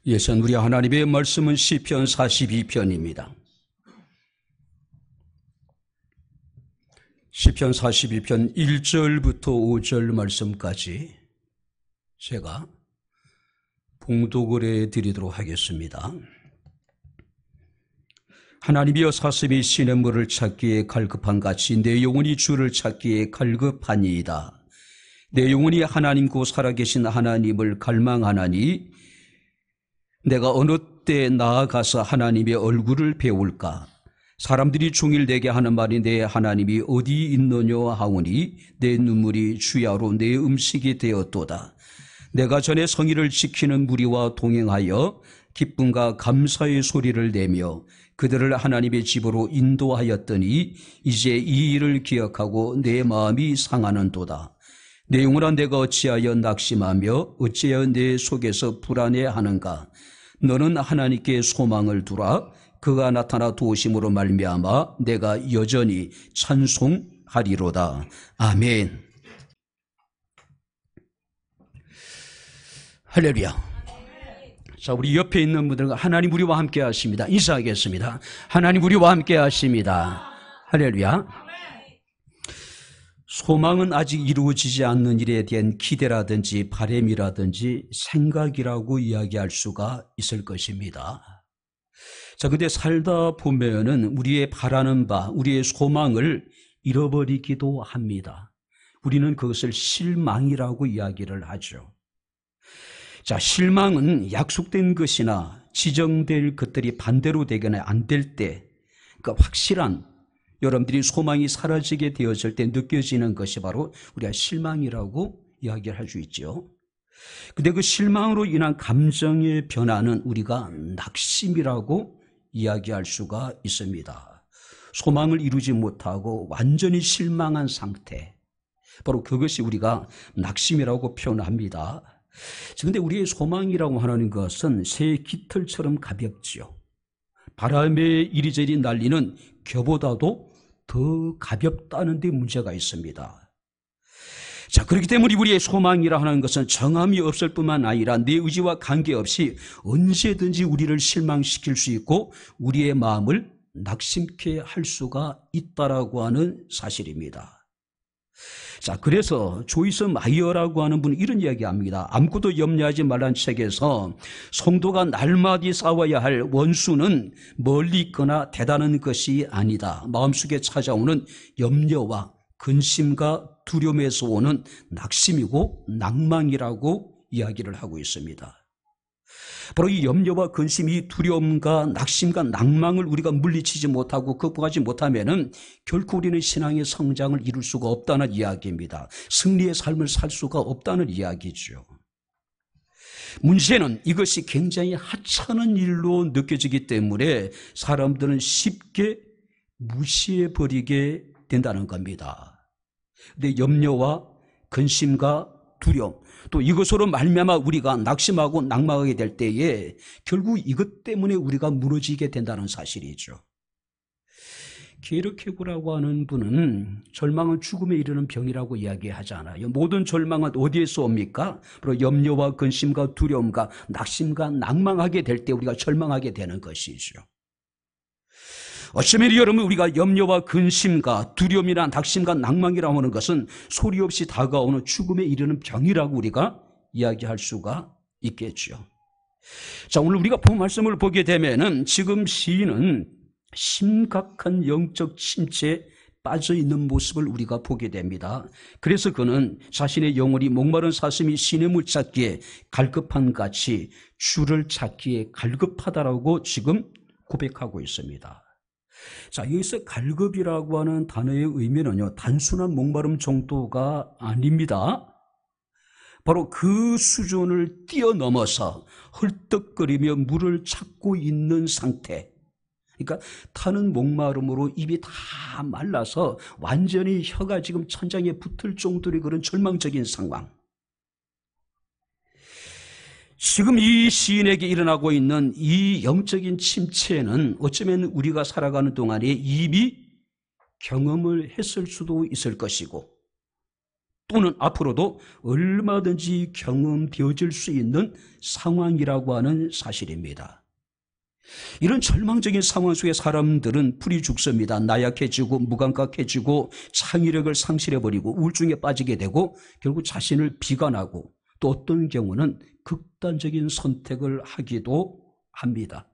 예선 우리 하나님의 말씀은 시편 42편입니다. 시편 42편 1절부터 5절 말씀까지 제가 봉독을 해드리도록 하겠습니다. 하나님이여 사슴이 시냇물을 찾기에 갈급한 같이 내 영혼이 주를 찾기에 갈급하니이다. 내 영혼이 하나님 곧 살아계신 하나님을 갈망하나니 내가 어느 때 나아가서 하나님의 얼굴을 배울까? 사람들이 종일 내게 하는 말이 내 하나님이 어디 있느냐 하오니 내 눈물이 주야로 내 음식이 되었도다. 내가 전에 성의를 지키는 무리와 동행하여 기쁨과 감사의 소리를 내며 그들을 하나님의 집으로 인도하였더니 이제 이 일을 기억하고 내 마음이 상하는도다. 내 영혼아 내가 어찌하여 낙심하며 어찌하여 내 속에서 불안해하는가? 너는 하나님께 소망을 두라. 그가 나타나 도우심으로 말미암아 내가 여전히 찬송하리로다. 아멘. 할렐루야. 자, 우리 옆에 있는 분들과 하나님 우리와 함께 하십니다. 인사하겠습니다. 하나님 우리와 함께 하십니다. 할렐루야. 소망은 아직 이루어지지 않는 일에 대한 기대라든지 바람이라든지 생각이라고 이야기할 수가 있을 것입니다. 자, 근데 살다 보면은 우리의 바라는 바, 우리의 소망을 잃어버리기도 합니다. 우리는 그것을 실망이라고 이야기를 하죠. 자, 실망은 약속된 것이나 지정될 것들이 반대로 되거나 안 될 때, 그러니까 확실한 여러분들이 소망이 사라지게 되었을 때 느껴지는 것이 바로 우리가 실망이라고 이야기를 할 수 있죠. 근데 그 실망으로 인한 감정의 변화는 우리가 낙심이라고 이야기할 수가 있습니다. 소망을 이루지 못하고 완전히 실망한 상태, 바로 그것이 우리가 낙심이라고 표현합니다. 그런데 우리의 소망이라고 하는 것은 새 깃털처럼 가볍지요. 바람에 이리저리 날리는 겨보다도 더 가볍다는 데 문제가 있습니다. 자, 그렇기 때문에 우리의 소망이라 하는 것은 정함이 없을 뿐만 아니라 내 의지와 관계없이 언제든지 우리를 실망시킬 수 있고 우리의 마음을 낙심케 할 수가 있다라고 하는 사실입니다. 자, 그래서 조이스 마이어라고 하는 분은 이런 이야기합니다. 아무것도 염려하지 말란 책에서 성도가 날마다 싸워야 할 원수는 멀리 있거나 대단한 것이 아니다. 마음속에 찾아오는 염려와 근심과 두려움에서 오는 낙심이고 낭망이라고 이야기를 하고 있습니다. 바로 이 염려와 근심, 이 두려움과 낙심과 낭망을 우리가 물리치지 못하고 극복하지 못하면은 결코 우리는 신앙의 성장을 이룰 수가 없다는 이야기입니다. 승리의 삶을 살 수가 없다는 이야기죠. 문제는 이것이 굉장히 하찮은 일로 느껴지기 때문에 사람들은 쉽게 무시해버리게 된다는 겁니다. 근데 염려와 근심과 두려움, 또 이것으로 말미암아 우리가 낙심하고 낭망하게 될 때에 결국 이것 때문에 우리가 무너지게 된다는 사실이죠. 게르케고라고 하는 분은 절망은 죽음에 이르는 병이라고 이야기하잖아요. 모든 절망은 어디에서 옵니까? 바로 염려와 근심과 두려움과 낙심과 낭망하게 될 때 우리가 절망하게 되는 것이죠. 어쩌면 여러분, 우리가 염려와 근심과 두려움이나 낙심과 낭망이라고 하는 것은 소리 없이 다가오는 죽음에 이르는 병이라고 우리가 이야기할 수가 있겠죠. 자, 오늘 우리가 본 말씀을 보게 되면은 지금 시인은 심각한 영적 침체에 빠져 있는 모습을 우리가 보게 됩니다. 그래서 그는 자신의 영혼이 목마른 사슴이 시냇물 찾기에 갈급한 같이 주를 찾기에 갈급하다라고 지금 고백하고 있습니다. 자, 여기서 갈급이라고 하는 단어의 의미는요, 단순한 목마름 정도가 아닙니다. 바로 그 수준을 뛰어넘어서 헐떡거리며 물을 찾고 있는 상태. 그러니까 타는 목마름으로 입이 다 말라서 완전히 혀가 지금 천장에 붙을 정도의 그런 절망적인 상황. 지금 이 시인에게 일어나고 있는 이 영적인 침체는 어쩌면 우리가 살아가는 동안에 이미 경험을 했을 수도 있을 것이고 또는 앞으로도 얼마든지 경험되어질 수 있는 상황이라고 하는 사실입니다. 이런 절망적인 상황 속에 사람들은 풀이 죽습니다. 나약해지고 무감각해지고 창의력을 상실해버리고 우울증에 빠지게 되고 결국 자신을 비관하고 또 어떤 경우는 극단적인 선택을 하기도 합니다.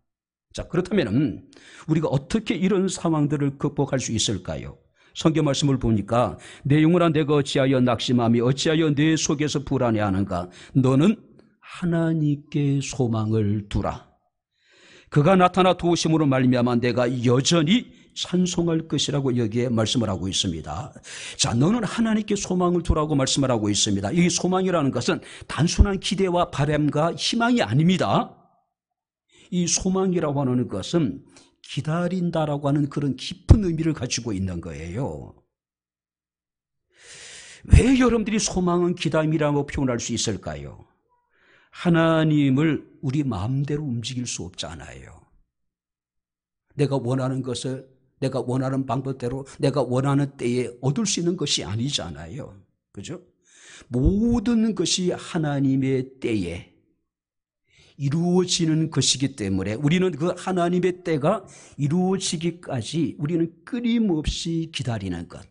자, 그렇다면 우리가 어떻게 이런 상황들을 극복할 수 있을까요? 성경 말씀을 보니까 내 영혼아 내가 어찌하여 낙심하며 어찌하여 내 속에서 불안해하는가? 너는 하나님께 소망을 두라. 그가 나타나 도우심으로 말미암아 내가 여전히 찬송할 것이라고 여기에 말씀을 하고 있습니다. 자, 너는 하나님께 소망을 두라고 말씀을 하고 있습니다. 이 소망이라는 것은 단순한 기대와 바람과 희망이 아닙니다. 이 소망이라고 하는 것은 기다린다라고 하는 그런 깊은 의미를 가지고 있는 거예요. 왜 여러분들이 소망은 기다림이라고 표현할 수 있을까요? 하나님을 우리 마음대로 움직일 수 없잖아요. 내가 원하는 것을 내가 원하는 방법대로 내가 원하는 때에 얻을 수 있는 것이 아니잖아요. 그죠? 모든 것이 하나님의 때에 이루어지는 것이기 때문에 우리는 그 하나님의 때가 이루어지기까지 우리는 끊임없이 기다리는 것.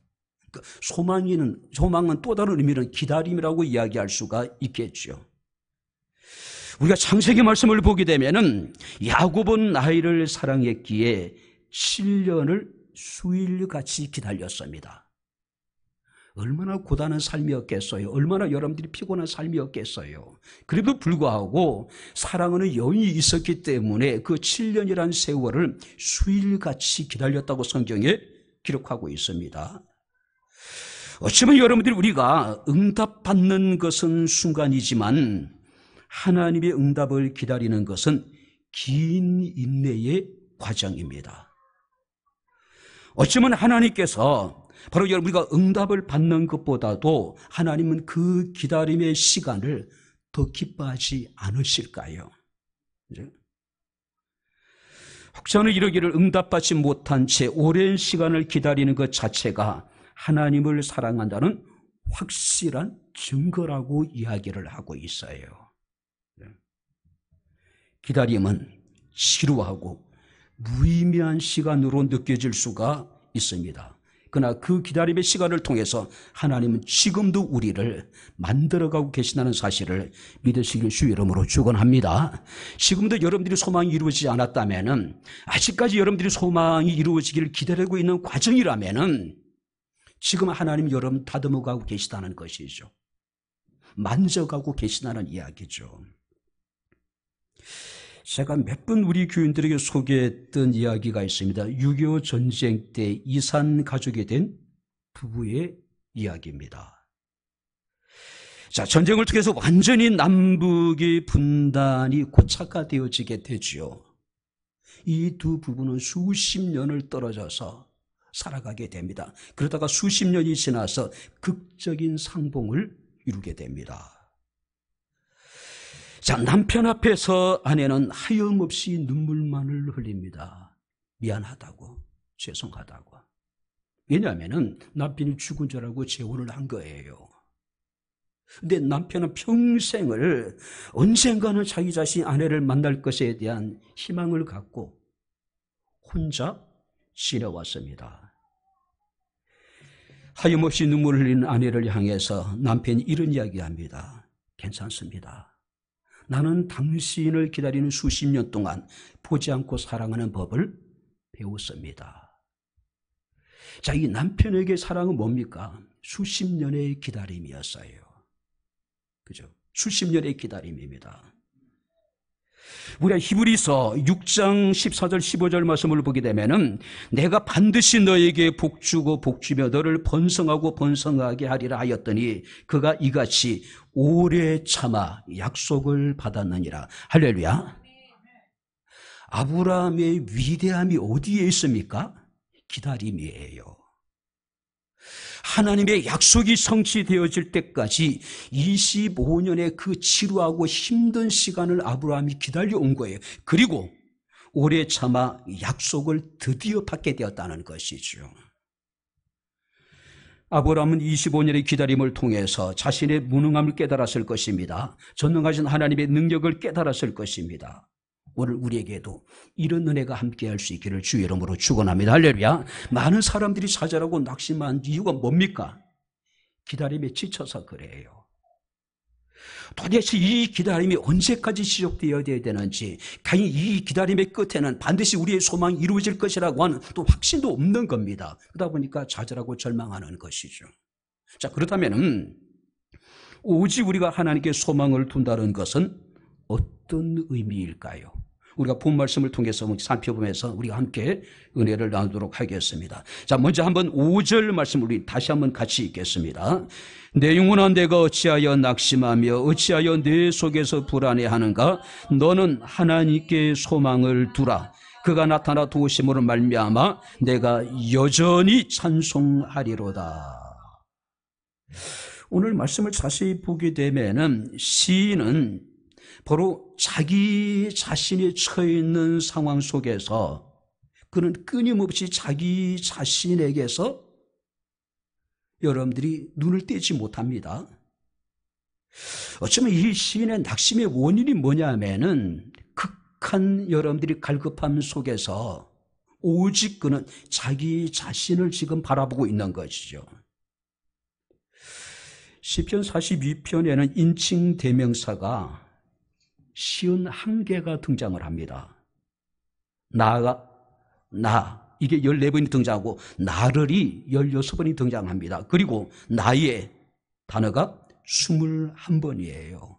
소망은 또 다른 의미는 기다림이라고 이야기할 수가 있겠죠. 우리가 창세기 말씀을 보게 되면은 야곱은 아이를 사랑했기에 7년을 수일같이 기다렸습니다. 얼마나 고단한 삶이었겠어요. 얼마나 여러분들이 피곤한 삶이었겠어요. 그래도 불구하고 사랑하는 여인이 있었기 때문에 그 7년이라는 세월을 수일같이 기다렸다고 성경에 기록하고 있습니다. 어쩌면 여러분들이 우리가 응답받는 것은 순간이지만 하나님의 응답을 기다리는 것은 긴 인내의 과정입니다. 어쩌면 하나님께서 바로 우리가 응답을 받는 것보다도 하나님은 그 기다림의 시간을 더 기뻐하지 않으실까요? 혹자는 이러기를 응답받지 못한 채 오랜 시간을 기다리는 것 자체가 하나님을 사랑한다는 확실한 증거라고 이야기를 하고 있어요. 기다림은 지루하고 무의미한 시간으로 느껴질 수가 있습니다. 그러나 그 기다림의 시간을 통해서 하나님은 지금도 우리를 만들어가고 계시다는 사실을 믿으시길 주의 이름으로 축원합니다. 지금도 여러분들이 소망이 이루어지지 않았다면, 아직까지 여러분들이 소망이 이루어지기를 기다리고 있는 과정이라면 지금 하나님 여러분 다듬어가고 계시다는 것이죠. 만져가고 계시다는 이야기죠. 제가 몇 번 우리 교인들에게 소개했던 이야기가 있습니다. 6.25 전쟁 때 이산 가족이 된 부부의 이야기입니다. 자, 전쟁을 통해서 완전히 남북의 분단이 고착화되어지게 되죠. 이 두 부부는 수십 년을 떨어져서 살아가게 됩니다. 그러다가 수십 년이 지나서 극적인 상봉을 이루게 됩니다. 자, 남편 앞에서 아내는 하염없이 눈물만을 흘립니다. 미안하다고, 죄송하다고. 왜냐하면 남편이 죽은 줄 알고 재혼을 한 거예요. 근데 남편은 평생을 언젠가는 자기 자신 아내를 만날 것에 대한 희망을 갖고 혼자 지내왔습니다. 하염없이 눈물을 흘리는 아내를 향해서 남편이 이런 이야기합니다. 괜찮습니다. 나는 당신을 기다리는 수십 년 동안 보지 않고 사랑하는 법을 배웠습니다. 자, 이 남편에게 사랑은 뭡니까? 수십 년의 기다림이었어요. 그죠? 수십 년의 기다림입니다. 우리가 히브리서 6장 14절 15절 말씀을 보게 되면은 내가 반드시 너에게 복주고 복주며 너를 번성하고 번성하게 하리라 하였더니 그가 이같이 오래 참아 약속을 받았느니라. 할렐루야. 아브라함의 위대함이 어디에 있습니까? 기다림이에요. 하나님의 약속이 성취되어질 때까지 25년의 그 지루하고 힘든 시간을 아브라함이 기다려온 거예요. 그리고 오래 참아 약속을 드디어 받게 되었다는 것이죠. 아브라함은 25년의 기다림을 통해서 자신의 무능함을 깨달았을 것입니다. 전능하신 하나님의 능력을 깨달았을 것입니다. 오늘 우리에게도 이런 은혜가 함께할 수 있기를 주의 이름으로 축원합니다. 할렐루야. 많은 사람들이 좌절하고 낙심한 이유가 뭡니까? 기다림에 지쳐서 그래요. 도대체 이 기다림이 언제까지 지속되어야 되는지, 가히 이 기다림의 끝에는 반드시 우리의 소망이 이루어질 것이라고 하는 또 확신도 없는 겁니다. 그러다 보니까 좌절하고 절망하는 것이죠. 자, 그렇다면 오직 우리가 하나님께 소망을 둔다는 것은 어떤 의미일까요? 우리가 본 말씀을 통해서 살펴보면서 우리가 함께 은혜를 나누도록 하겠습니다. 자, 먼저 한번 5절 말씀을 우리 다시 한번 같이 읽겠습니다. 내 영혼아, 내가 어찌하여 낙심하며 어찌하여 내 속에서 불안해하는가? 너는 하나님께 소망을 두라. 그가 나타나 도우심으로 말미암아 내가 여전히 찬송하리로다. 오늘 말씀을 자세히 보게 되면은 시인은 바로 자기 자신이 처해 있는 상황 속에서 그는 끊임없이 자기 자신에게서 여러분들이 눈을 떼지 못합니다. 어쩌면 이 시인의 낙심의 원인이 뭐냐면은 극한 여러분들이 갈급함 속에서 오직 그는 자기 자신을 지금 바라보고 있는 것이죠. 시편 42편에는 인칭 대명사가 51개가 등장을 합니다. 나 이게 14번이 등장하고 나를이 16번이 등장합니다. 그리고 나의 단어가 21번이에요.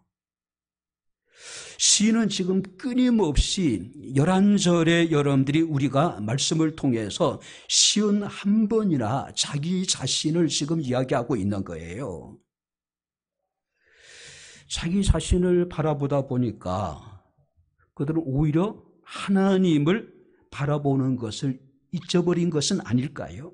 시인은 지금 끊임없이 11절에 여러분들이 우리가 말씀을 통해서 51번이나 자기 자신을 지금 이야기하고 있는 거예요. 자기 자신을 바라보다 보니까 그들은 오히려 하나님을 바라보는 것을 잊어버린 것은 아닐까요?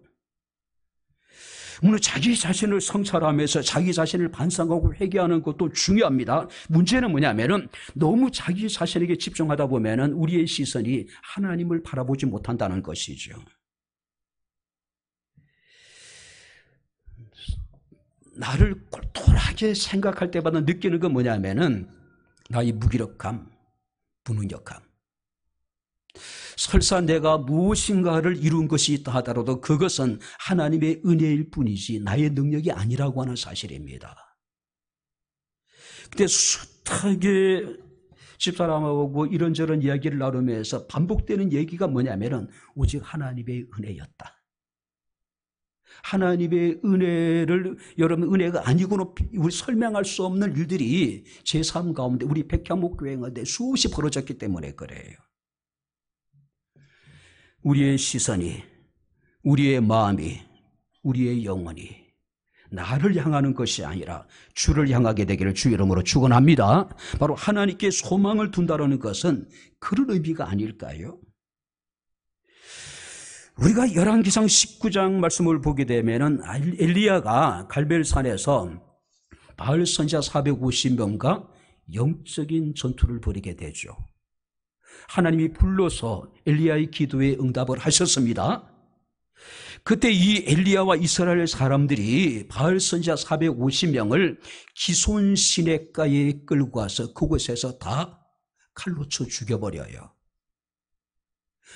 물론 자기 자신을 성찰하면서 자기 자신을 반성하고 회개하는 것도 중요합니다. 문제는 뭐냐면은 너무 자기 자신에게 집중하다 보면은 우리의 시선이 하나님을 바라보지 못한다는 것이죠. 나를 똘똘하게 생각할 때마다 느끼는 건 뭐냐면은 나의 무기력함, 무능력함. 설사 내가 무엇인가를 이룬 것이 있다 하더라도 그것은 하나님의 은혜일 뿐이지 나의 능력이 아니라고 하는 사실입니다. 근데 숱하게 집사람하고 이런저런 이야기를 나누면서 반복되는 얘기가 뭐냐면은 오직 하나님의 은혜였다. 하나님의 은혜를, 여러분, 은혜가 아니고는 우리 설명할 수 없는 일들이 제 삶 가운데 우리 백향목교회 가운데 수없이 벌어졌기 때문에 그래요. 우리의 시선이, 우리의 마음이, 우리의 영혼이 나를 향하는 것이 아니라 주를 향하게 되기를 주 이름으로 축원합니다. 바로 하나님께 소망을 둔다는 것은 그런 의미가 아닐까요? 우리가 열왕기상 19장 말씀을 보게 되면은 엘리야가 갈멜산에서 바알 선지자 450명과 영적인 전투를 벌이게 되죠. 하나님이 불러서 엘리야의 기도에 응답을 하셨습니다. 그때 이 엘리야와 이스라엘 사람들이 바알 선지자 450명을 기손 시냇가에 끌고 와서 그곳에서 다 칼로 쳐 죽여버려요.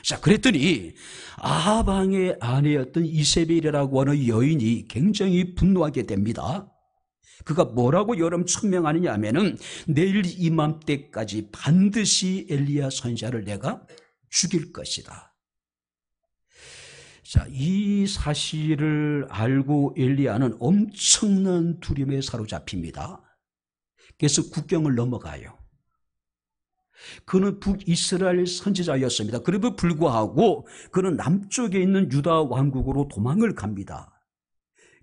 자, 그랬더니 아방의 아내였던 이세벨이라고 하는 여인이 굉장히 분노하게 됩니다. 그가 뭐라고 여러분 천명하느냐 하면은 내일 이맘때까지 반드시 엘리야 선지자를 내가 죽일 것이다. 자, 이 사실을 알고 엘리야는 엄청난 두려움에 사로잡힙니다. 그래서 국경을 넘어가요. 그는 북이스라엘 선지자였습니다. 그럼에도 불구하고 그는 남쪽에 있는 유다 왕국으로 도망을 갑니다.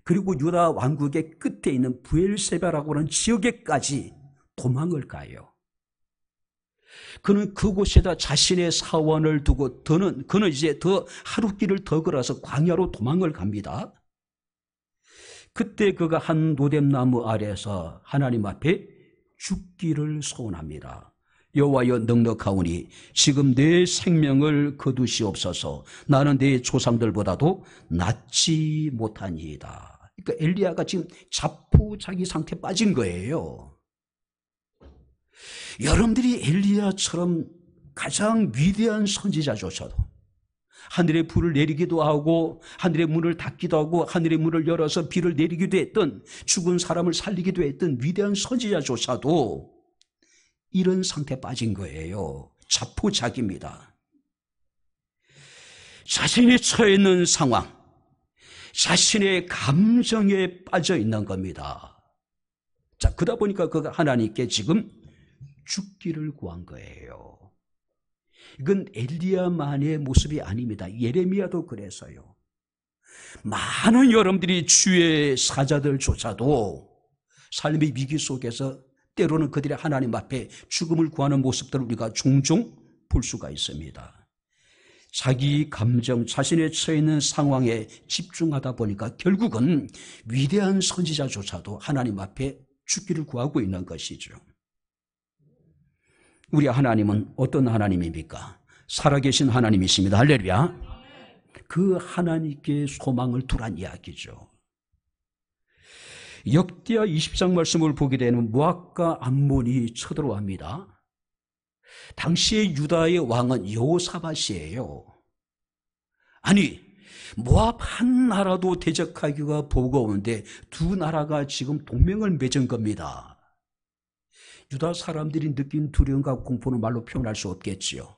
그리고 유다 왕국의 끝에 있는 부엘세바라고 하는 지역에까지 도망을 가요. 그는 그곳에다 자신의 사원을 두고 그는 이제 더 하루길을 더 걸어서 광야로 도망을 갑니다. 그때 그가 한 노뎀나무 아래에서 하나님 앞에 죽기를 소원합니다. 여호와여 넉넉하오니 지금 내 생명을 거두시옵소서. 나는 내 조상들보다도 낫지 못하니이다. 그러니까 엘리야가 지금 자포자기 상태에 빠진 거예요. 여러분들이 엘리야처럼 가장 위대한 선지자조차도 하늘의 불을 내리기도 하고 하늘의 문을 닫기도 하고 하늘의 문을 열어서 비를 내리기도 했던, 죽은 사람을 살리기도 했던 위대한 선지자조차도 이런 상태에 빠진 거예요. 자포자기입니다. 자신이 처해 있는 상황, 자신의 감정에 빠져 있는 겁니다. 자, 그러다 보니까 그가 하나님께 지금 죽기를 구한 거예요. 이건 엘리야만의 모습이 아닙니다. 예레미야도 그래서요. 많은 여러분들이 주의 사자들조차도 삶의 위기 속에서 때로는 그들의 하나님 앞에 죽음을 구하는 모습들을 우리가 종종 볼 수가 있습니다. 자기 감정, 자신의 처해 있는 상황에 집중하다 보니까 결국은 위대한 선지자조차도 하나님 앞에 죽기를 구하고 있는 것이죠. 우리 하나님은 어떤 하나님입니까? 살아계신 하나님이십니다. 할렐루야. 그 하나님께 소망을 두란 이야기죠. 역대하 20장 말씀을 보게 되면 모압과 암몬이 쳐들어옵니다. 당시의 유다의 왕은 여호사밧이에요. 아니, 모압 한 나라도 대적하기가 버거운데 두 나라가 지금 동맹을 맺은 겁니다. 유다 사람들이 느낀 두려움과 공포는 말로 표현할 수 없겠지요.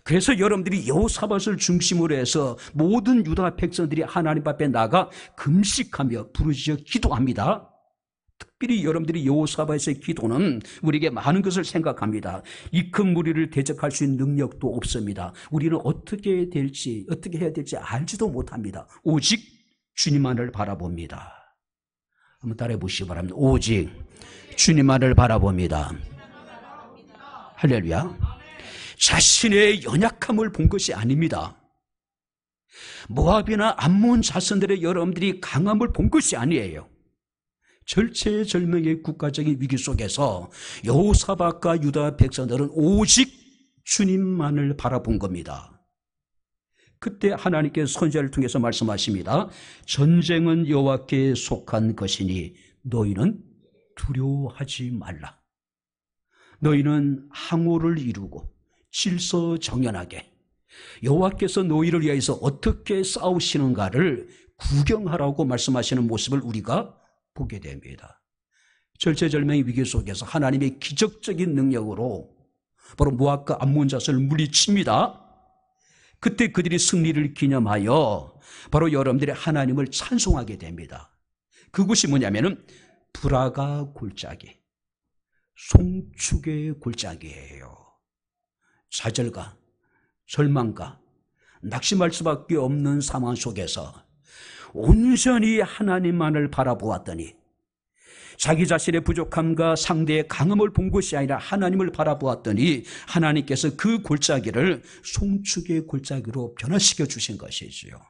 그래서 여러분들이 여호사밧을 중심으로 해서 모든 유다 백성들이 하나님 앞에 나가 금식하며 부르짖어 기도합니다. 특별히 여러분들이 여호사밧의 기도는 우리에게 많은 것을 생각합니다. 이 큰 무리를 대적할 수 있는 능력도 없습니다. 우리는 어떻게 해야 될지 알지도 못합니다. 오직 주님만을 바라봅니다. 한번 따라해 보시기 바랍니다. 오직 주님만을 바라봅니다. 할렐루야. 자신의 연약함을 본 것이 아닙니다. 모압이나 암몬 자손들의 여러분들이 강함을 본 것이 아니에요. 절체절명의 국가적인 위기 속에서 여호사밧과 유다 백성들은 오직 주님만을 바라본 겁니다. 그때 하나님께서 선지자를 통해서 말씀하십니다. 전쟁은 여호와께 속한 것이니 너희는 두려워하지 말라. 너희는 항오를 이루고 질서정연하게 여호와께서 너희를 위해서 어떻게 싸우시는가를 구경하라고 말씀하시는 모습을 우리가 보게 됩니다. 절체절명의 위기 속에서 하나님의 기적적인 능력으로 바로 모압과 암몬 자손을 물리칩니다. 그때 그들이 승리를 기념하여 바로 여러분들이 하나님을 찬송하게 됩니다. 그것이 뭐냐면은 브라가 골짜기, 송축의 골짜기예요. 좌절과 절망과 낙심할 수밖에 없는 상황 속에서 온전히 하나님만을 바라보았더니 자기 자신의 부족함과 상대의 강함을 본 것이 아니라 하나님을 바라보았더니 하나님께서 그 골짜기를 송축의 골짜기로 변화시켜 주신 것이지요.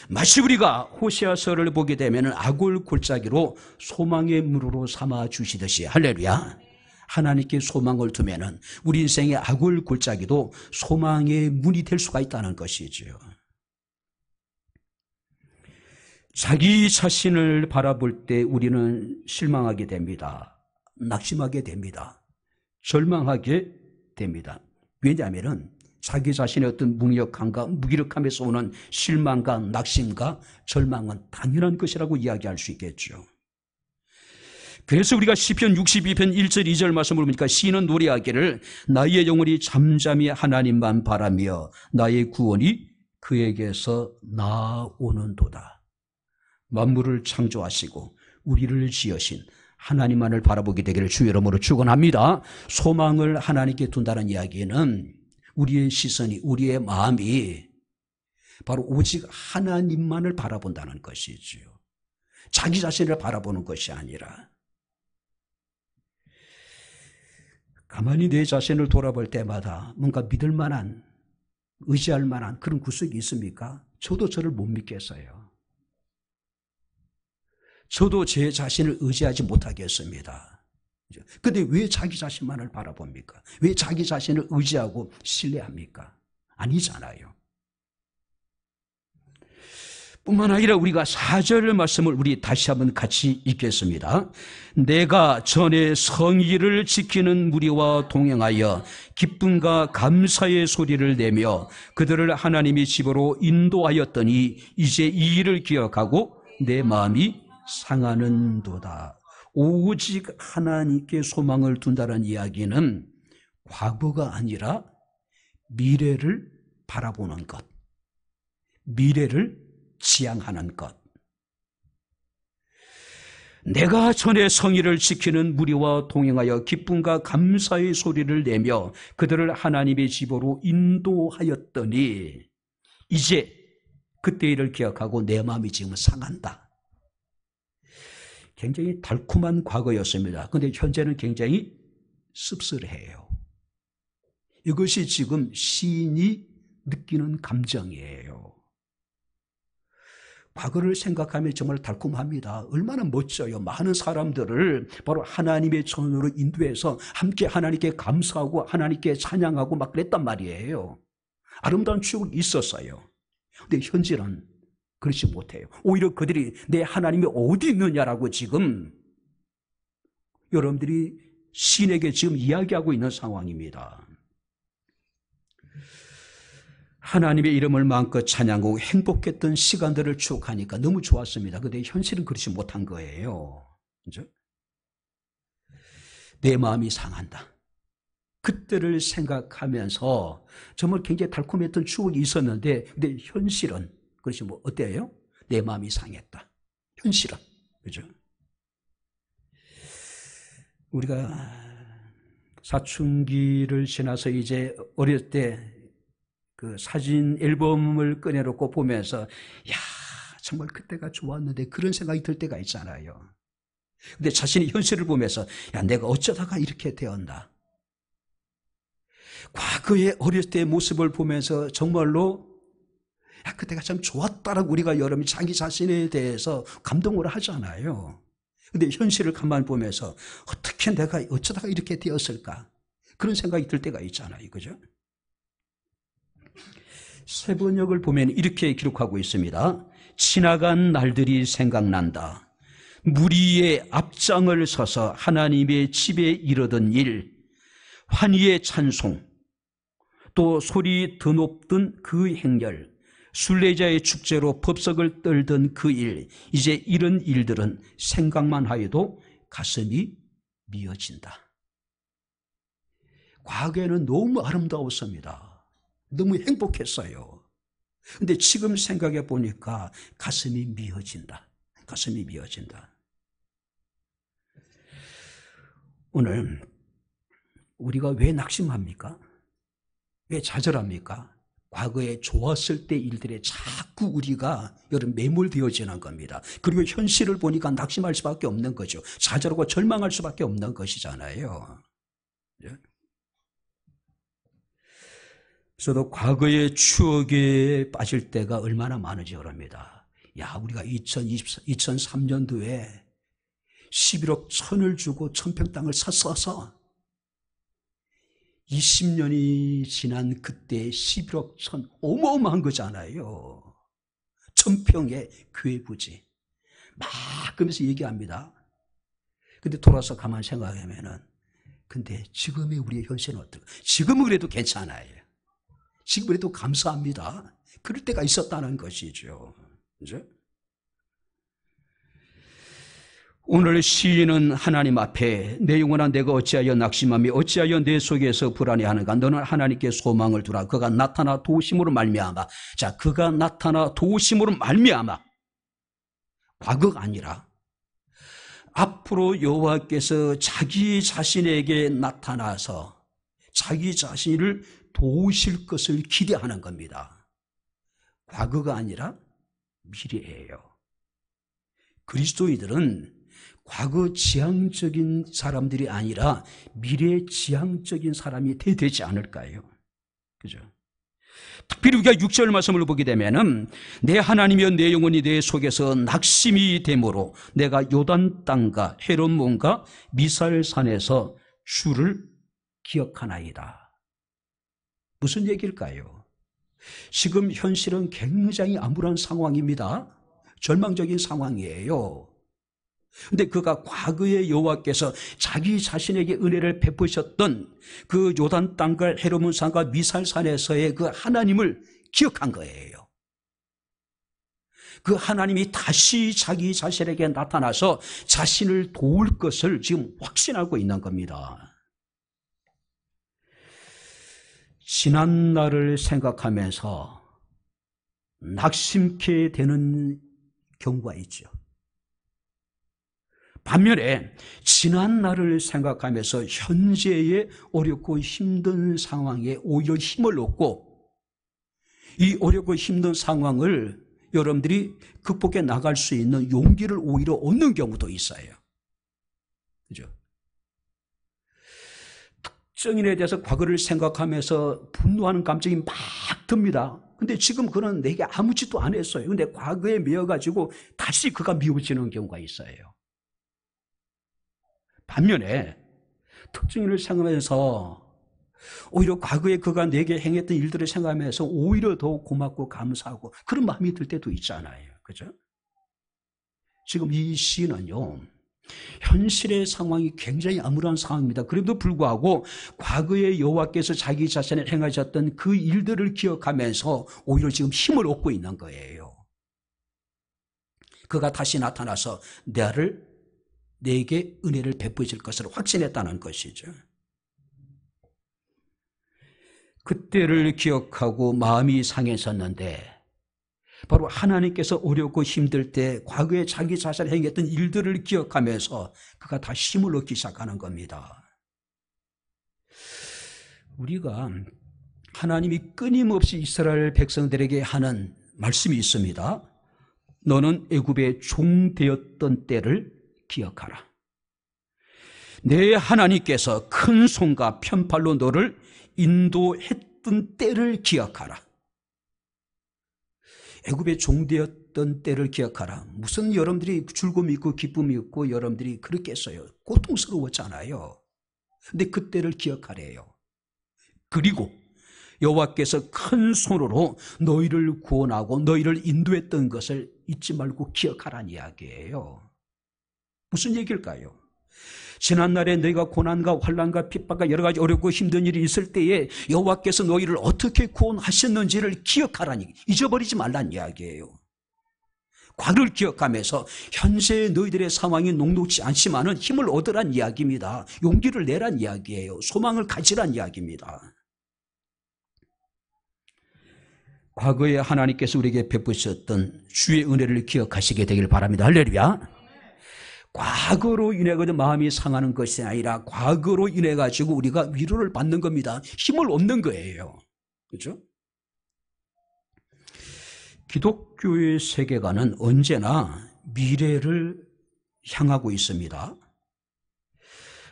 마치 우리가 호세아서를 보게 되면 아골 골짜기로 소망의 문으로 삼아 주시듯이, 할렐루야, 하나님께 소망을 두면은 우리 인생의 아골 골짜기도 소망의 문이 될 수가 있다는 것이지요. 자기 자신을 바라볼 때 우리는 실망하게 됩니다. 낙심하게 됩니다. 절망하게 됩니다. 왜냐하면 자기 자신의 어떤 무력함과 무기력함에서 오는 실망과 낙심과 절망은 당연한 것이라고 이야기할 수 있겠죠. 그래서 우리가 시편 62편 1절 2절 말씀을 보니까 시인은 노래하기를 나의 영혼이 잠잠히 하나님만 바라며 나의 구원이 그에게서 나오는도다. 만물을 창조하시고 우리를 지으신 하나님만을 바라보게 되기를 주의 이름으로 축원합니다. 소망을 하나님께 둔다는 이야기는 우리의 시선이, 우리의 마음이 바로 오직 하나님만을 바라본다는 것이지요. 자기 자신을 바라보는 것이 아니라. 가만히 내 자신을 돌아볼 때마다 뭔가 믿을 만한, 의지할 만한 그런 구석이 있습니까? 저도 저를 못 믿겠어요. 저도 제 자신을 의지하지 못하겠습니다. 그런데 왜 자기 자신만을 바라봅니까? 왜 자기 자신을 의지하고 신뢰합니까? 아니잖아요. 뿐만 아니라 우리가 4절 말씀을 우리 다시 한번 같이 읽겠습니다. 내가 전에 성의를 지키는 무리와 동행하여 기쁨과 감사의 소리를 내며 그들을 하나님의 집으로 인도하였더니 이제 이 일을 기억하고 내 마음이 상하는도다. 오직 하나님께 소망을 둔다는 이야기는 과거가 아니라 미래를 바라보는 것, 미래를 지향하는 것. 내가 전에 성의를 지키는 무리와 동행하여 기쁨과 감사의 소리를 내며 그들을 하나님의 집으로 인도하였더니 이제 그때 일을 기억하고 내 마음이 지금 상한다. 굉장히 달콤한 과거였습니다. 그런데 현재는 굉장히 씁쓸해요. 이것이 지금 시인이 느끼는 감정이에요. 과거를 생각하면 정말 달콤합니다. 얼마나 멋져요. 많은 사람들을 바로 하나님의 전으로 인도해서 함께 하나님께 감사하고 하나님께 찬양하고 막 그랬단 말이에요. 아름다운 추억이 있었어요. 그런데 현재는 그렇지 못해요. 오히려 그들이 내 하나님이 어디 있느냐라고 지금 여러분들이 신에게 지금 이야기하고 있는 상황입니다. 하나님의 이름을 마음껏 찬양하고 행복했던 시간들을 추억하니까 너무 좋았습니다. 그런데 현실은 그렇지 못한 거예요. 그죠? 내 마음이 상한다. 그때를 생각하면서 정말 굉장히 달콤했던 추억이 있었는데 근데 현실은 그렇지 뭐 어때요? 내 마음이 상했다. 현실은. 그죠? 우리가 사춘기를 지나서 이제 어릴 때 그 사진 앨범을 꺼내놓고 보면서 야 정말 그때가 좋았는데 그런 생각이 들 때가 있잖아요. 근데 자신의 현실을 보면서 야 내가 어쩌다가 이렇게 되었나. 과거의 어릴 때의 모습을 보면서 정말로 야 그때가 참 좋았다라고 우리가 여러분이 자기 자신에 대해서 감동을 하잖아요. 근데 현실을 가만히 보면서 어떻게 내가 어쩌다가 이렇게 되었을까 그런 생각이 들 때가 있잖아요. 그죠? 세번역을 보면 이렇게 기록하고 있습니다. 지나간 날들이 생각난다. 무리의 앞장을 서서 하나님의 집에 이르던 일, 환희의 찬송, 또 소리 더 높던 그 행렬, 순례자의 축제로 법석을 떨던 그 일, 이제 이런 일들은 생각만 하여도 가슴이 미어진다. 과거에는 너무 아름다웠습니다. 너무 행복했어요. 그런데 지금 생각해 보니까 가슴이 미어진다. 가슴이 미어진다. 오늘 우리가 왜 낙심합니까? 왜 좌절합니까? 과거에 좋았을 때 일들에 자꾸 우리가 여러분 매몰되어지는 겁니다. 그리고 현실을 보니까 낙심할 수밖에 없는 거죠. 좌절하고 절망할 수밖에 없는 것이잖아요. 저도 과거의 추억에 빠질 때가 얼마나 많은지 모릅니다. 야, 우리가 2003년도에 11억 1,000을 주고 1,000평 땅을 샀어서 20년이 지난 그때 11억 1,000 어마어마한 거잖아요. 1,000평의 교회 부지. 막 그러면서 얘기합니다. 근데 돌아서 가만히 생각하면은 근데 지금의 우리의 현실은 어떨까? 지금은 그래도 괜찮아요. 지금 그래도 감사합니다. 그럴 때가 있었다는 것이죠. 그죠? 오늘 시인은 하나님 앞에 내 영혼아 내가 어찌하여 낙심하며 어찌하여 내 속에서 불안해하는가. 너는 하나님께 소망을 두라. 그가 나타나 도우심으로 말미암아. 자, 그가 나타나 도우심으로 말미암아. 과거가 아니라 앞으로 여호와께서 자기 자신에게 나타나서 자기 자신을 도우실 것을 기대하는 겁니다. 과거가 아니라 미래예요. 그리스도인들은 과거 지향적인 사람들이 아니라 미래 지향적인 사람이 되지 않을까요? 그죠? 특별히 우리가 6절 말씀을 보게 되면은 내 하나님이여 내 영혼이 내 속에서 낙심이 되므로 내가 요단 땅과 헤롯몬과 미살산에서 주를 기억하나이다. 무슨 얘기일까요? 지금 현실은 굉장히 암울한 상황입니다. 절망적인 상황이에요. 근데 그가 과거에 여호와께서 자기 자신에게 은혜를 베푸셨던 그 요단 땅과 헤르몬 산과 미살산에서의 그 하나님을 기억한 거예요. 그 하나님이 다시 자기 자신에게 나타나서 자신을 도울 것을 지금 확신하고 있는 겁니다. 지난 날을 생각하면서 낙심케 되는 경우가 있죠. 반면에 지난 날을 생각하면서 현재의 어렵고 힘든 상황에 오히려 힘을 얻고 이 어렵고 힘든 상황을 여러분들이 극복해 나갈 수 있는 용기를 오히려 얻는 경우도 있어요. 그죠? 특정인에 대해서 과거를 생각하면서 분노하는 감정이 막 듭니다. 근데 지금 그는 내게 아무 짓도 안 했어요. 근데 과거에 미워가지고 다시 그가 미워지는 경우가 있어요. 반면에 특정인을 생각하면서 오히려 과거에 그가 내게 행했던 일들을 생각하면서 오히려 더 고맙고 감사하고 그런 마음이 들 때도 있잖아요. 그죠? 지금 이 시인은요, 현실의 상황이 굉장히 암울한 상황입니다. 그럼에도 불구하고 과거에 여호와께서 자기 자신에 행하셨던 그 일들을 기억하면서 오히려 지금 힘을 얻고 있는 거예요. 그가 다시 나타나서 내게 은혜를 베푸실 것을 확신했다는 것이죠. 그때를 기억하고 마음이 상했었는데 바로 하나님께서 어렵고 힘들 때 과거에 자기 자신이 행했던 일들을 기억하면서 그가 다시 힘을 얻기 시작하는 겁니다. 우리가 하나님이 끊임없이 이스라엘 백성들에게 하는 말씀이 있습니다. 너는 애굽의 종 되었던 때를 기억하라. 내 하나님께서 큰 손과 편팔로 너를 인도했던 때를 기억하라. 애굽의 종되었던 때를 기억하라. 무슨 여러분들이 즐거움이 있고 기쁨이 있고 여러분들이 그렇겠어요. 고통스러웠잖아요. 근데 그때를 기억하래요. 그리고 여호와께서 큰 손으로 너희를 구원하고 너희를 인도했던 것을 잊지 말고 기억하라는 이야기예요. 무슨 얘기일까요? 지난날에 너희가 고난과 환난과 핍박과 여러 가지 어렵고 힘든 일이 있을 때에 여호와께서 너희를 어떻게 구원하셨는지를 기억하라니, 잊어버리지 말라는 이야기예요. 과거를 기억하면서 현재 너희들의 상황이 녹록지 않지만은 힘을 얻으란 이야기입니다. 용기를 내란 이야기예요. 소망을 가지란 이야기입니다. 과거에 하나님께서 우리에게 베푸셨던 주의 은혜를 기억하시게 되길 바랍니다. 할렐루야. 과거로 인해 가지고 마음이 상하는 것이 아니라 과거로 인해 가지고 우리가 위로를 받는 겁니다. 힘을 얻는 거예요. 그렇죠? 기독교의 세계관은 언제나 미래를 향하고 있습니다.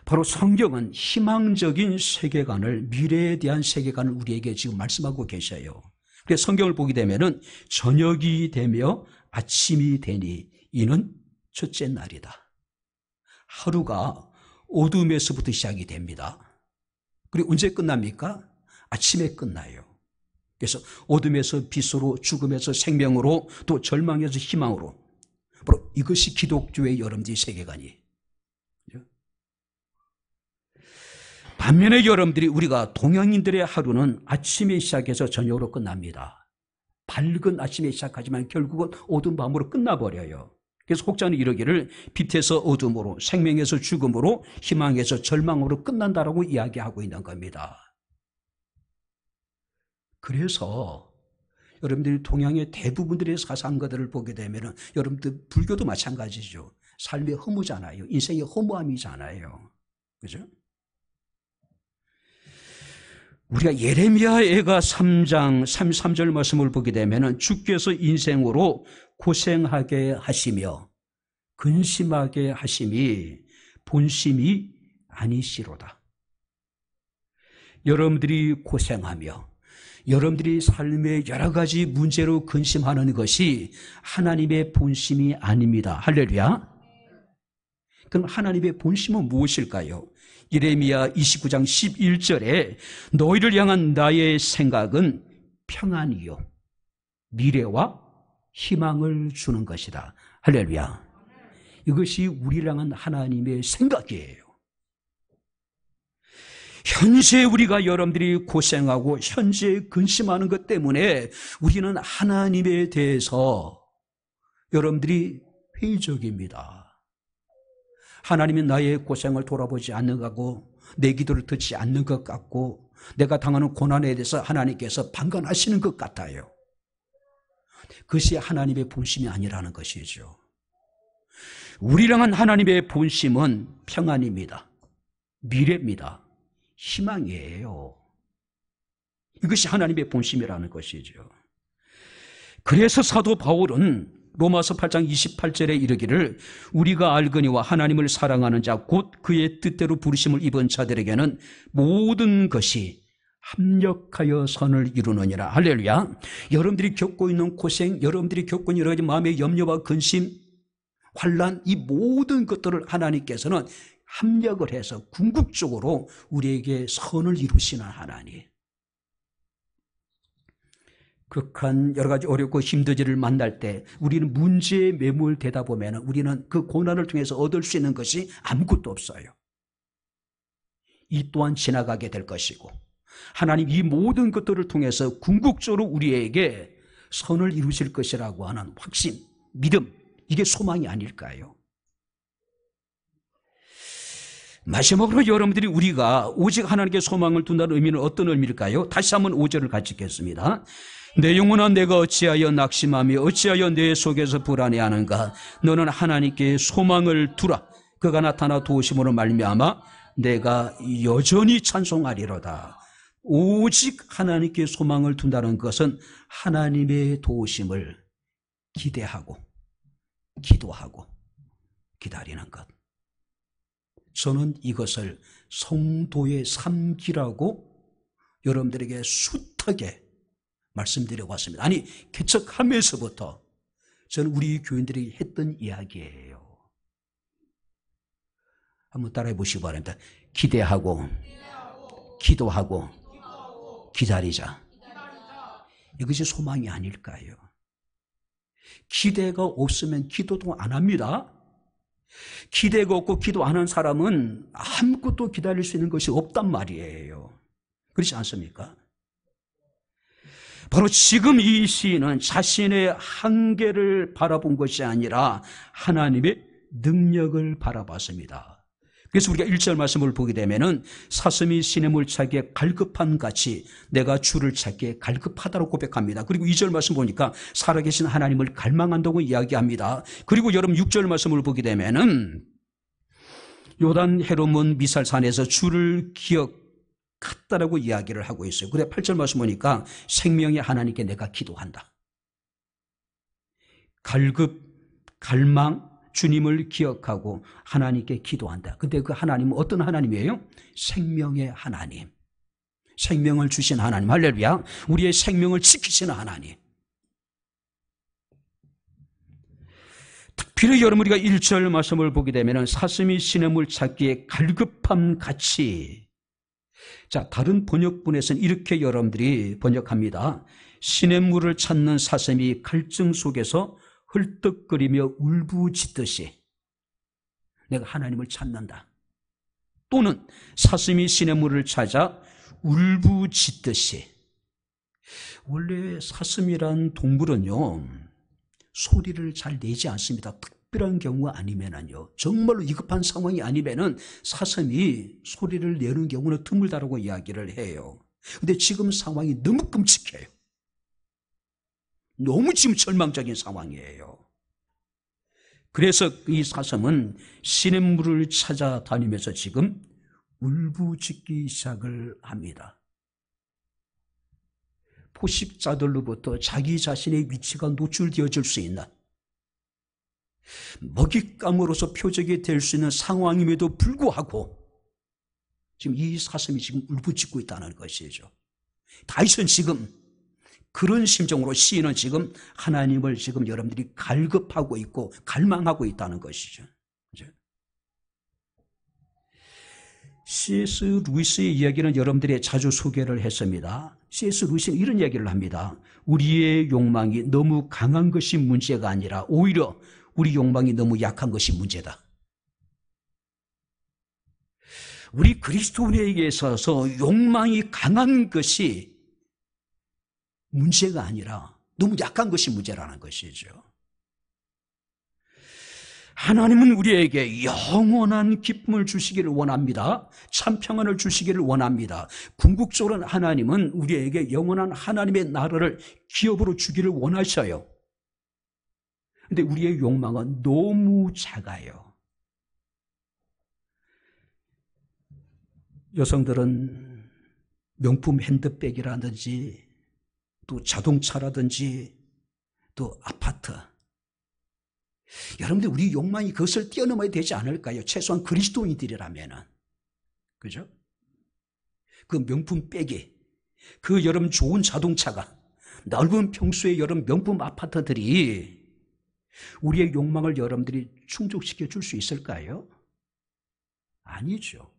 바로 성경은 희망적인 세계관을, 미래에 대한 세계관을 우리에게 지금 말씀하고 계셔요. 그래서 성경을 보게 되면은 저녁이 되며 아침이 되니 이는 첫째 날이다. 하루가 어둠에서부터 시작이 됩니다. 그리고 언제 끝납니까? 아침에 끝나요. 그래서 어둠에서 빛으로, 죽음에서 생명으로, 또 절망에서 희망으로. 바로 이것이 기독교의 여러분들의 세계관이에요. 반면에 여러분들이, 우리가 동양인들의 하루는 아침에 시작해서 저녁으로 끝납니다. 밝은 아침에 시작하지만 결국은 어두운 밤으로 끝나버려요. 그래서 혹자는 이러기를 빛에서 어둠으로, 생명에서 죽음으로, 희망에서 절망으로 끝난다라고 이야기하고 있는 겁니다. 그래서 여러분들이 동양의 대부분들의 사상가들을 보게 되면 여러분들 불교도 마찬가지죠. 삶이 허무잖아요. 인생이 허무함이잖아요. 그죠? 우리가 예레미야애가 3장 33절 말씀을 보게 되면 주께서 인생으로 고생하게 하시며 근심하게 하심이 본심이 아니시로다. 여러분들이 고생하며 여러분들이 삶의 여러 가지 문제로 근심하는 것이 하나님의 본심이 아닙니다. 할렐루야. 그럼 하나님의 본심은 무엇일까요? 예레미야 29장 11절에 너희를 향한 나의 생각은 평안이요 미래와 희망을 주는 것이다. 할렐루야. 이것이 우리를 향한 하나님의 생각이에요. 현재 우리가 여러분들이 고생하고 현재 근심하는 것 때문에 우리는 하나님에 대해서 여러분들이 회의적입니다. 하나님은 나의 고생을 돌아보지 않는 것 같고 내 기도를 듣지 않는 것 같고 내가 당하는 고난에 대해서 하나님께서 방관하시는 것 같아요. 그것이 하나님의 본심이 아니라는 것이죠. 우리를 향한 하나님의 본심은 평안입니다. 미래입니다. 희망이에요. 이것이 하나님의 본심이라는 것이죠. 그래서 사도 바울은 로마서 8장 28절에 이르기를 우리가 알거니와 하나님을 사랑하는 자 곧 그의 뜻대로 부르심을 입은 자들에게는 모든 것이 합력하여 선을 이루느니라. 할렐루야. 여러분들이 겪고 있는 고생, 여러분들이 겪고 있는 여러 가지 마음의 염려와 근심, 환난, 이 모든 것들을 하나님께서는 합력을 해서 궁극적으로 우리에게 선을 이루시는 하나님. 극한 여러 가지 어렵고 힘든 일을 만날 때 우리는 문제에 매몰되다 보면 우리는 그 고난을 통해서 얻을 수 있는 것이 아무것도 없어요. 이 또한 지나가게 될 것이고 하나님 이 모든 것들을 통해서 궁극적으로 우리에게 선을 이루실 것이라고 하는 확신, 믿음, 이게 소망이 아닐까요? 마지막으로 여러분들이 우리가 오직 하나님께 소망을 둔다는 의미는 어떤 의미일까요? 다시 한번 5절을 같이 읽겠습니다. 내 영혼아 내가 어찌하여 낙심하며 어찌하여 내 속에서 불안해하는가? 너는 하나님께 소망을 두라. 그가 나타나 도우심으로 말미암아 내가 여전히 찬송하리로다. 오직 하나님께 소망을 둔다는 것은 하나님의 도우심을 기대하고 기도하고 기다리는 것. 저는 이것을 성도의 삶기라고 여러분들에게 숱하게 말씀드려 왔습니다. 아니, 개척하면서부터 저는 우리 교인들이 했던 이야기예요. 한번 따라해 보시기 바랍니다. 기대하고 기도하고 기다리자. 이것이 소망이 아닐까요? 기대가 없으면 기도도 안 합니다. 기대가 없고 기도 안 한 사람은 아무것도 기다릴 수 있는 것이 없단 말이에요. 그렇지 않습니까? 바로 지금 이 시인은 자신의 한계를 바라본 것이 아니라 하나님의 능력을 바라봤습니다. 그래서 우리가 1절 말씀을 보게 되면은 사슴이 시냇물 찾기에 갈급한 같이 내가 주를 찾기에 갈급하다고 고백합니다. 그리고 2절 말씀 보니까 살아계신 하나님을 갈망한다고 이야기합니다. 그리고 여러분 6절 말씀을 보게 되면은 요단 헤르몬 미살산에서 주를 기억했다라고 이야기를 하고 있어요. 그래 8절 말씀 보니까 생명의 하나님께 내가 기도한다. 갈급, 갈망, 주님을 기억하고 하나님께 기도한다. 근데 그 하나님은 어떤 하나님이에요? 생명의 하나님. 생명을 주신 하나님. 할렐루야. 우리의 생명을 지키시는 하나님. 특별히 여러분 우리가 1절 말씀을 보게 되면 사슴이 시냇물 찾기에 갈급함 같이. 자, 다른 번역본에서는 이렇게 여러분들이 번역합니다. 시냇물을 찾는 사슴이 갈증 속에서 헐떡거리며 울부짖듯이 내가 하나님을 찾는다. 또는 사슴이 시냇물을 찾아 울부짖듯이. 원래 사슴이란 동물은요 소리를 잘 내지 않습니다. 특별한 경우가 아니면은요, 정말로 위급한 상황이 아니면은 사슴이 소리를 내는 경우는 드물다라고 이야기를 해요. 근데 지금 상황이 너무 끔찍해요. 너무 지금 절망적인 상황이에요. 그래서 이 사슴은 시냇물을 찾아다니면서 지금 울부짖기 시작을 합니다. 포식자들로부터 자기 자신의 위치가 노출되어질 수 있는, 먹잇감으로서 표적이 될 수 있는 상황임에도 불구하고 지금 이 사슴이 지금 울부짖고 있다는 것이죠. 다윗은 지금 그런 심정으로 시인은 지금 하나님을 지금 여러분들이 갈급하고 있고 갈망하고 있다는 것이죠. C.S. 루이스의 이야기는 여러분들이 자주 소개를 했습니다. C.S. 루이스는 이런 이야기를 합니다. 우리의 욕망이 너무 강한 것이 문제가 아니라 오히려 우리 욕망이 너무 약한 것이 문제다. 우리 그리스도인에게 있어서 욕망이 강한 것이 문제가 아니라 너무 약한 것이 문제라는 것이죠. 하나님은 우리에게 영원한 기쁨을 주시기를 원합니다. 참 평안을 주시기를 원합니다. 궁극적으로는 하나님은 우리에게 영원한 하나님의 나라를 기업으로 주기를 원하셔요. 그런데 우리의 욕망은 너무 작아요. 여성들은 명품 핸드백이라든지 또 자동차라든지 또 아파트, 여러분들 우리 욕망이 그것을 뛰어넘어야 되지 않을까요? 최소한 그리스도인들이라면은. 그죠? 그 명품 백이, 그 여러분 좋은 자동차가, 넓은 평수의 여러분 명품 아파트들이 우리의 욕망을 여러분들이 충족시켜 줄 수 있을까요? 아니죠.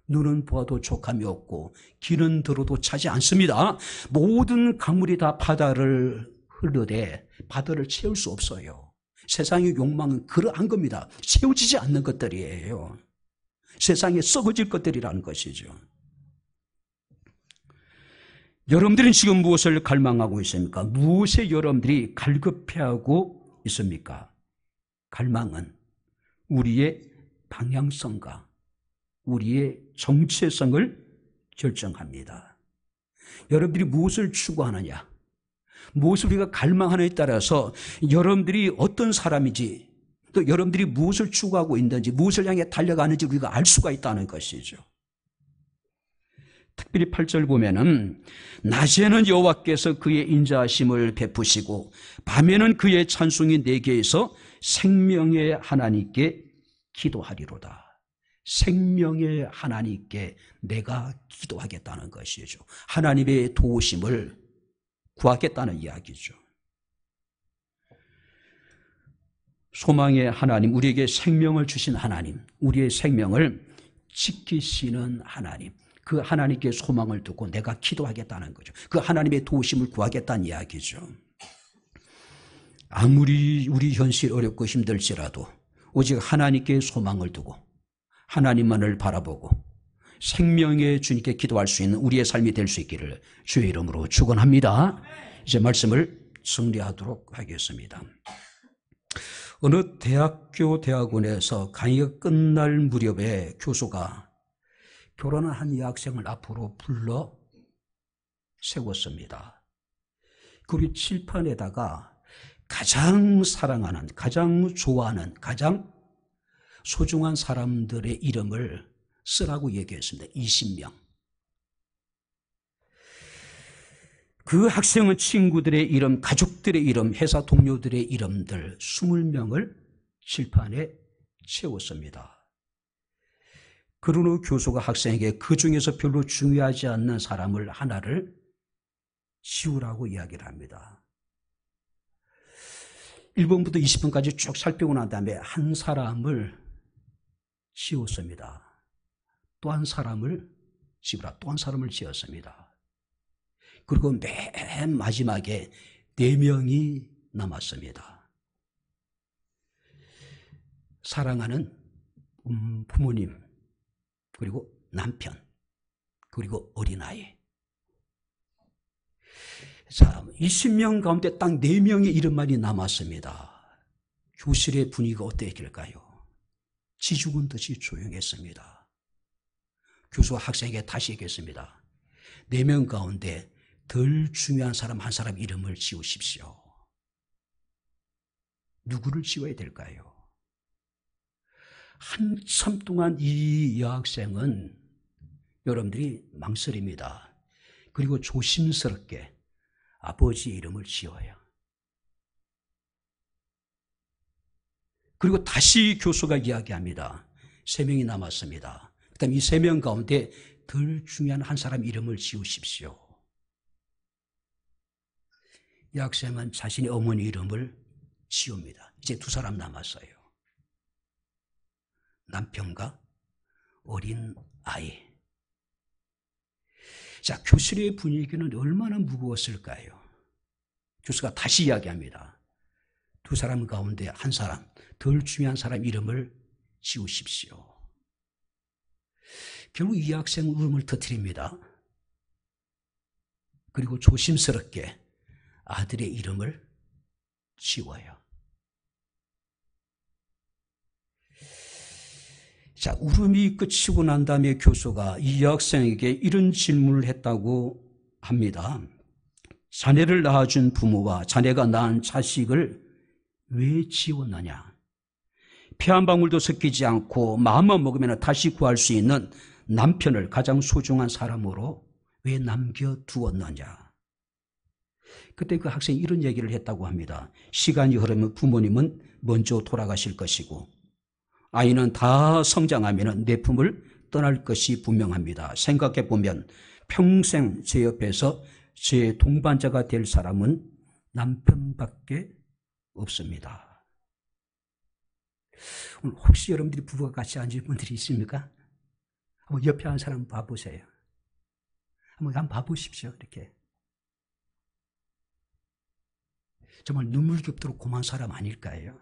눈은 보아도 족함이 없고 귀는 들어도 차지 않습니다. 모든 강물이 다 바다를 흐르되 바다를 채울 수 없어요. 세상의 욕망은 그러한 겁니다. 채워지지 않는 것들이에요. 세상에 썩어질 것들이라는 것이죠. 여러분들은 지금 무엇을 갈망하고 있습니까? 무엇에 여러분들이 갈급해하고 있습니까? 갈망은 우리의 방향성과 우리의 정체성을 결정합니다. 여러분들이 무엇을 추구하느냐, 무엇을 우리가 갈망하느냐에 따라서 여러분들이 어떤 사람인지, 또 여러분들이 무엇을 추구하고 있는지, 무엇을 향해 달려가는지 우리가 알 수가 있다는 것이죠. 특별히 8절 보면은 낮에는 여호와께서 그의 인자하심을 베푸시고 밤에는 그의 찬송이 내게에서 생명의 하나님께 기도하리로다. 생명의 하나님께 내가 기도하겠다는 것이죠. 하나님의 도우심을 구하겠다는 이야기죠. 소망의 하나님, 우리에게 생명을 주신 하나님, 우리의 생명을 지키시는 하나님, 그 하나님께 소망을 두고 내가 기도하겠다는 거죠. 그 하나님의 도우심을 구하겠다는 이야기죠. 아무리 우리 현실 어렵고 힘들지라도 오직 하나님께 소망을 두고 하나님만을 바라보고 생명의 주님께 기도할 수 있는 우리의 삶이 될 수 있기를 주의 이름으로 축원합니다. 이제 말씀을 정리하도록 하겠습니다. 어느 대학원에서 강의가 끝날 무렵에 교수가 결혼한 한 여학생을 앞으로 불러 세웠습니다. 그 칠판에다가 가장 사랑하는, 가장 좋아하는, 가장 소중한 사람들의 이름을 쓰라고 얘기했습니다. 20명. 그 학생은 친구들의 이름, 가족들의 이름, 회사 동료들의 이름들 20명을 칠판에 채웠습니다. 그런 후 교수가 학생에게 그 중에서 별로 중요하지 않는 사람을 하나를 지우라고 이야기를 합니다. 1번부터 20번까지 쭉 살피고 난 다음에 한 사람을 지웠습니다. 또 한 사람을 지우라, 또 한 사람을 지었습니다. 그리고 맨 마지막에 4명이 남았습니다. 사랑하는 부모님, 그리고 남편, 그리고 어린아이. 자, 20명 가운데 딱 4명의 이름만이 남았습니다. 교실의 분위기가 어땠길까요? 지죽은 듯이 조용했습니다. 교수가 학생에게 다시 얘기했습니다. 4명 가운데 덜 중요한 사람 한 사람 이름을 지우십시오. 누구를 지워야 될까요? 한참 동안 이 여학생은 여러분들이 망설입니다. 그리고 조심스럽게 아버지 이름을 지어요. 그리고 다시 교수가 이야기합니다. 3명이 남았습니다. 그 다음 이 3명 가운데 덜 중요한 한 사람 이름을 지우십시오. 이 학생은 자신의 어머니 이름을 지웁니다. 이제 2 사람 남았어요. 남편과 어린 아이. 자, 교실의 분위기는 얼마나 무거웠을까요? 교수가 다시 이야기합니다. 두 사람 가운데 한 사람, 덜 중요한 사람 이름을 지우십시오. 결국 이 학생 울음을 터뜨립니다. 그리고 조심스럽게 아들의 이름을 지워요. 자, 울음이 끝이고 난 다음에 교수가 이 여학생에게 이런 질문을 했다고 합니다. 자네를 낳아준 부모와 자네가 낳은 자식을 왜 지웠느냐? 피 한 방울도 섞이지 않고 마음만 먹으면 다시 구할 수 있는 남편을 가장 소중한 사람으로 왜 남겨두었느냐? 그때 그 학생이 이런 얘기를 했다고 합니다. 시간이 흐르면 부모님은 먼저 돌아가실 것이고 아이는 다 성장하면 내 품을 떠날 것이 분명합니다. 생각해보면 평생 제 옆에서 제 동반자가 될 사람은 남편밖에 없습니다. 오늘 혹시 여러분들이 부부가 같이 앉은 분들이 있습니까? 한번 옆에 한 사람 봐보세요. 한번 봐보십시오. 이렇게. 정말 눈물겹도록 고마운 사람 아닐까요?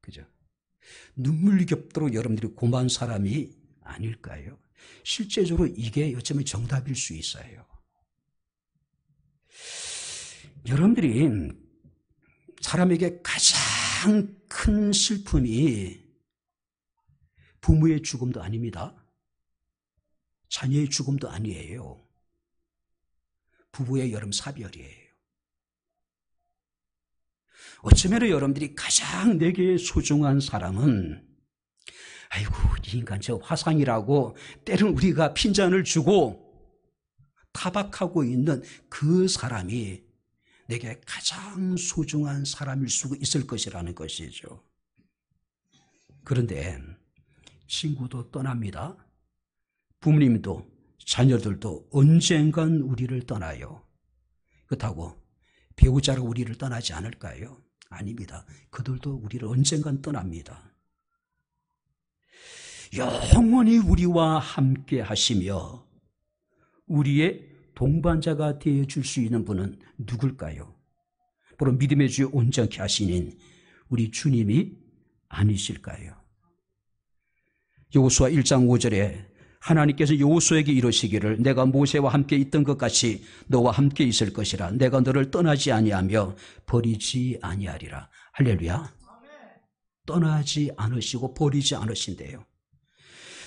그죠? 눈물겹도록 여러분들이 고마운 사람이 아닐까요? 실제적으로 이게 어쩌면 정답일 수 있어요. 여러분들이 사람에게 가장 큰 슬픔이 부모의 죽음도 아닙니다. 자녀의 죽음도 아니에요. 부부의 여름 사별이에요. 어쩌면 여러분들이 가장 내게 소중한 사람은 아이고 이 인간 저 화상이라고 때론 우리가 핀잔을 주고 타박하고 있는 그 사람이 내게 가장 소중한 사람일 수 있을 것이라는 것이죠. 그런데 친구도 떠납니다. 부모님도 자녀들도 언젠간 우리를 떠나요. 그렇다고 배우자로 우리를 떠나지 않을까요? 아닙니다. 그들도 우리를 언젠간 떠납니다. 영원히 우리와 함께 하시며 우리의 동반자가 되어줄 수 있는 분은 누굴까요? 바로 믿음의 주에 온전케 하시는 우리 주님이 아니실까요? 여호수아 1장 5절에 하나님께서 여호수아에게 이르시기를 내가 모세와 함께 있던 것 같이 너와 함께 있을 것이라. 내가 너를 떠나지 아니하며 버리지 아니하리라. 할렐루야. 떠나지 않으시고 버리지 않으신대요.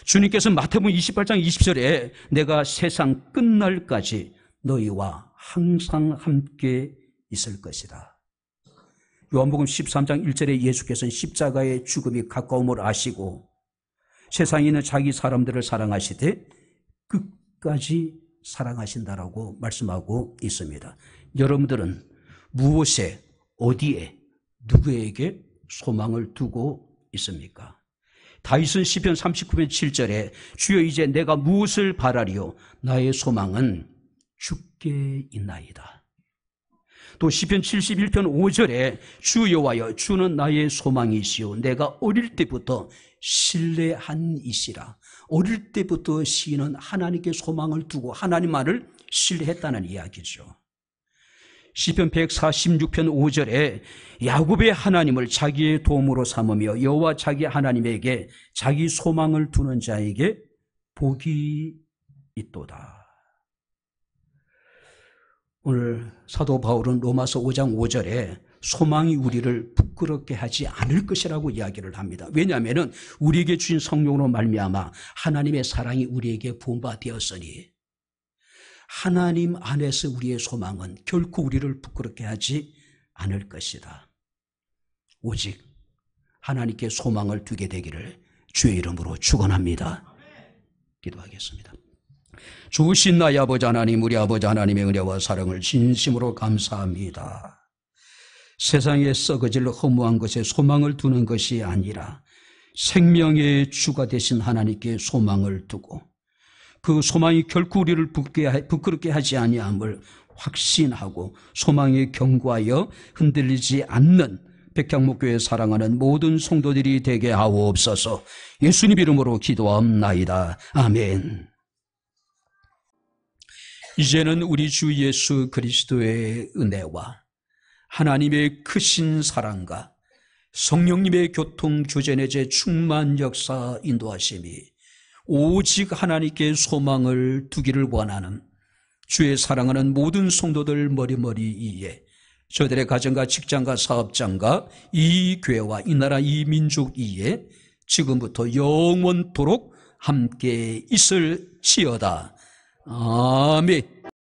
주님께서 마태복음 28장 20절에 내가 세상 끝날까지 너희와 항상 함께 있을 것이다. 요한복음 13장 1절에 예수께서는 십자가의 죽음이 가까움을 아시고 세상에 있는 자기 사람들을 사랑하시되 끝까지 사랑하신다라고 말씀하고 있습니다. 여러분들은 무엇에, 어디에, 누구에게 소망을 두고 있습니까? 다윗은 시편 39편 7절에 주여 이제 내가 무엇을 바라리요? 나의 소망은 주께 있나이다. 또 시편 71편 5절에 주 여호와여 주는 나의 소망이시오. 내가 어릴 때부터 신뢰한 이시라. 어릴 때부터 시인은 하나님께 소망을 두고 하나님만을 신뢰했다는 이야기죠. 시편 146편 5절에 야곱의 하나님을 자기의 도움으로 삼으며 여호와 자기 하나님에게 자기 소망을 두는 자에게 복이 있도다. 오늘 사도 바울은 로마서 5장 5절에 소망이 우리를 부끄럽게 하지 않을 것이라고 이야기를 합니다. 왜냐하면 우리에게 주신 성령으로 말미암아 하나님의 사랑이 우리에게 부음받았으니 하나님 안에서 우리의 소망은 결코 우리를 부끄럽게 하지 않을 것이다. 오직 하나님께 소망을 두게 되기를 주의 이름으로 축원합니다. 기도하겠습니다. 주신 나의 아버지 하나님, 우리 아버지 하나님의 은혜와 사랑을 진심으로 감사합니다. 세상에 썩어질 허무한 것에 소망을 두는 것이 아니라 생명의 주가 되신 하나님께 소망을 두고 그 소망이 결코 우리를 부끄럽게 하지 아니함을 확신하고 소망에 견고하여 흔들리지 않는 백향목교회 사랑하는 모든 성도들이 되게 하옵소서. 예수님 이름으로 기도합나이다. 아멘. 이제는 우리 주 예수 그리스도의 은혜와 하나님의 크신 사랑과 성령님의 교통 교제내제 충만 역사 인도하심이 오직 하나님께 소망을 두기를 원하는 주의 사랑하는 모든 성도들 머리머리 위에, 저들의 가정과 직장과 사업장과 이 교회와 이 나라 이 민족 위에 지금부터 영원토록 함께 있을지어다. 아멘.